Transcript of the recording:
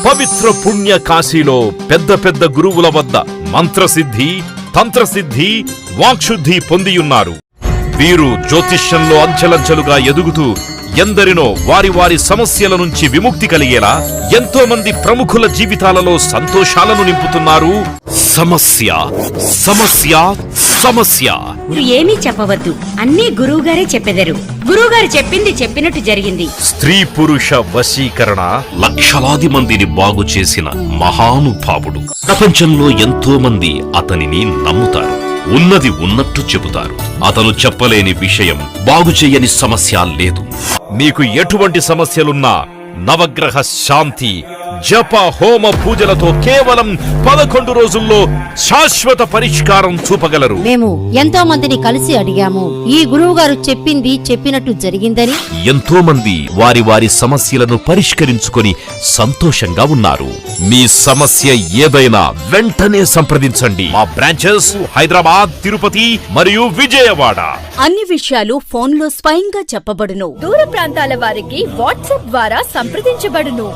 పవిత్ర పుణ్య కాశీలో పెద్ద పెద్ద గురువుల వద్ద మంత్రసిద్ధి, తంత్రసిద్ధి, వాక్శుద్ధి పొందియున్నారు. వీరు జ్యోతిష్యంలో అంచెలంచెలుగా ఎదుగుతూ ఎందరినో వారి వారి సమస్యల నుంచి విముక్తి కలిగేలా ఎంతో మంది ప్రముఖుల జీవితాలలో సంతోషాలను నింపుతున్నారు. సమస్య సమస్య సమస్య. ఏమీ చెప్పవద్దు, అన్నీ గురువుగారే చెప్పెదరు. గురువుగారు చెప్పింది చెప్పినట్టు జరిగింది. స్త్రీ పురుష వశీకరణ లక్షలాది మందిని బాగు చేసిన మహానుభావుడు. ప్రపంచంలో ఎంతో మంది అతనిని నమ్ముతారు. ఉన్నది ఉన్నట్టు చెబుతారు. అతను చెప్పలేని విషయం, బాగు చేయని సమస్య లేదు. మీకు ఎటువంటి సమస్యలున్నా నవగ్రహ శాంతి, జప, హోమ, పూజలతో కేవలం 11 రోజుల్లో శాశ్వత పరిష్కారం చూపగలరు. మేము ఎంతో మందిని కలిసి అడిగాము, ఈ గురువు గారు చెప్పింది చెప్పినట్టు జరిగిందని. ఎంతో మంది వారి వారి సమస్యలను పరిష్కరించుకొని సంతోషంగా ఉన్నారు. మీ సమస్య ఏదైనా వెంటనే సంప్రదించండి. మా బ్రాంచెస్ హైదరాబాద్, తిరుపతి మరియు విజయవాడ. అన్ని విషయాలు ఫోన్లో స్వయంగా చెప్పబడును. దూర ప్రాంతాల వారికి వాట్సాప్ ద్వారా సంప్రదించబడును.